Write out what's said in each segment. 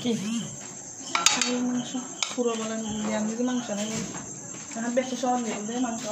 কি মাংস পুরো বলেন যদি মাংস নেই বেশি সহজ দিয়ে মাংস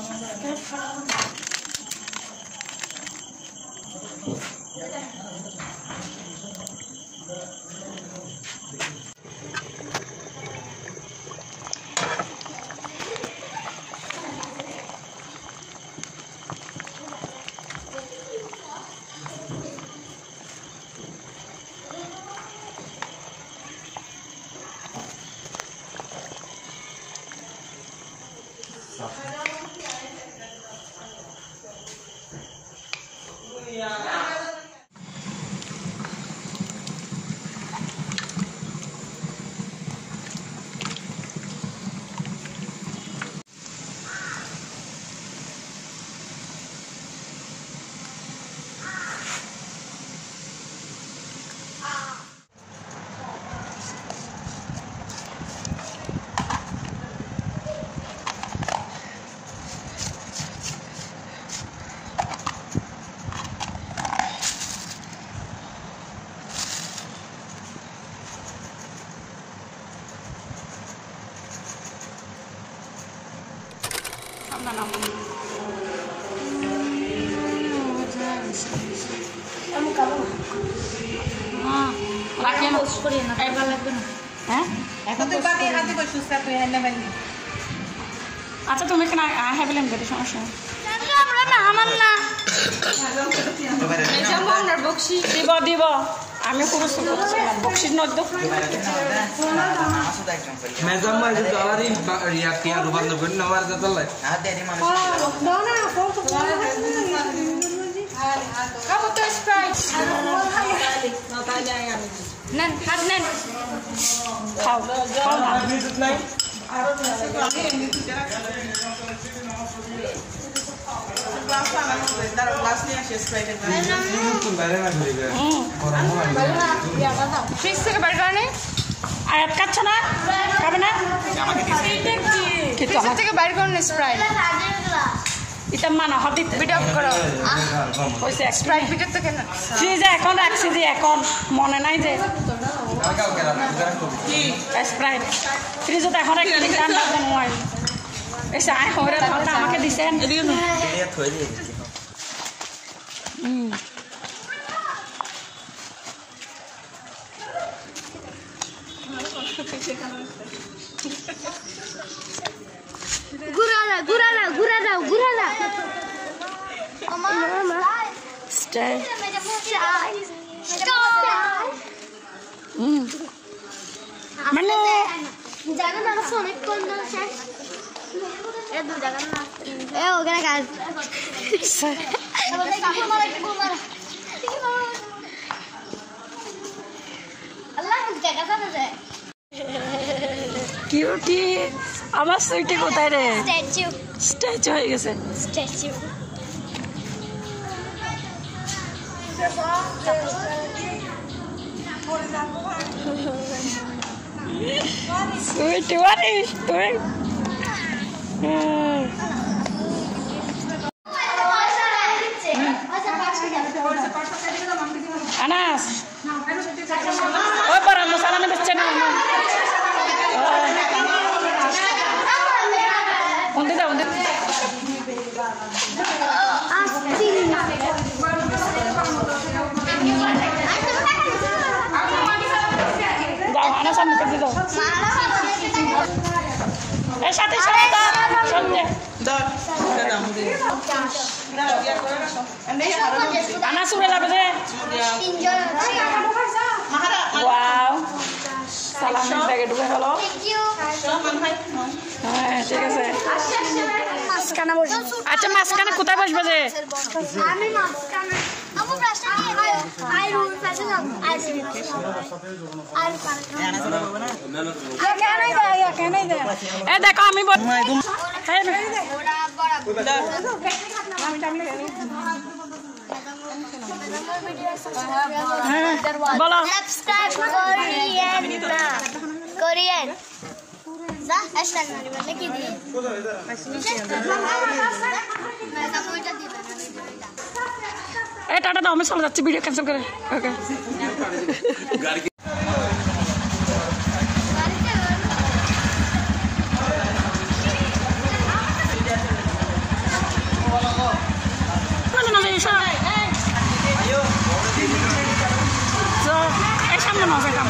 আচ্ছা তুমি কেন হ্যাঁ বলে সমস্যা দিব দিব আমি পুরস্কার বক্সির নদ্য নেন হাত নেন খাও ফ্রিজ থেকে বের করে নেই আর কাচ্ছ না খাবে না ফ্রিজ থেকে বের করুন স্প্রাইট এটা মানা হবি ভিডিও করো কইছে স্প্রাইট ভিডিও তো কেন ফ্রিজে এখন রাখছি যে এখন মনে নাই যে কি স্প্রাইট ফ্রিজে তো এখন রাখছি ঠান্ডা হয় এসে আয় হরে ঠান্ডা আমাকে দিছেন এদিকে থই দিয়ে Stay. Mana? Jangan nak sonek pun nak saya. Tu jangan nak. Oke kan. Allah menjaga sana saya. Cutie, আমার সুইটি কোথায় রে? স্ট্যাচু হয়ে গেছে। স্ট্যাচু। সুইটি ওয়ারিস তুই? আনাস। ওই পর মশলা নিয়ে বেচছে না। Onde da onde? Daw ana sama ke daw. Sate sate. Sate. Dar. Ana sudah dapat deh. Wow. Salam bagi dua halo. Thank you. ঠিক আছে মাসখানা বসে আচ্ছা মাসখানা কোথায় বসবে যে আমি মাসখানা আমু প্রশ্ন নিয়ে আই রুল পাশে যাব আই কেন দে এ দেখো আমি হ্যাঁ বড় বলো সাবস্ক্রাইব কোরিয়ান না কোরিয়ান যা আসল মানে বলে কি দিয়ে এই টাটা দাও আমি চলে যাচ্ছি ভিডিও ক্যান্সেল করে ওকে সামনে নজর কাম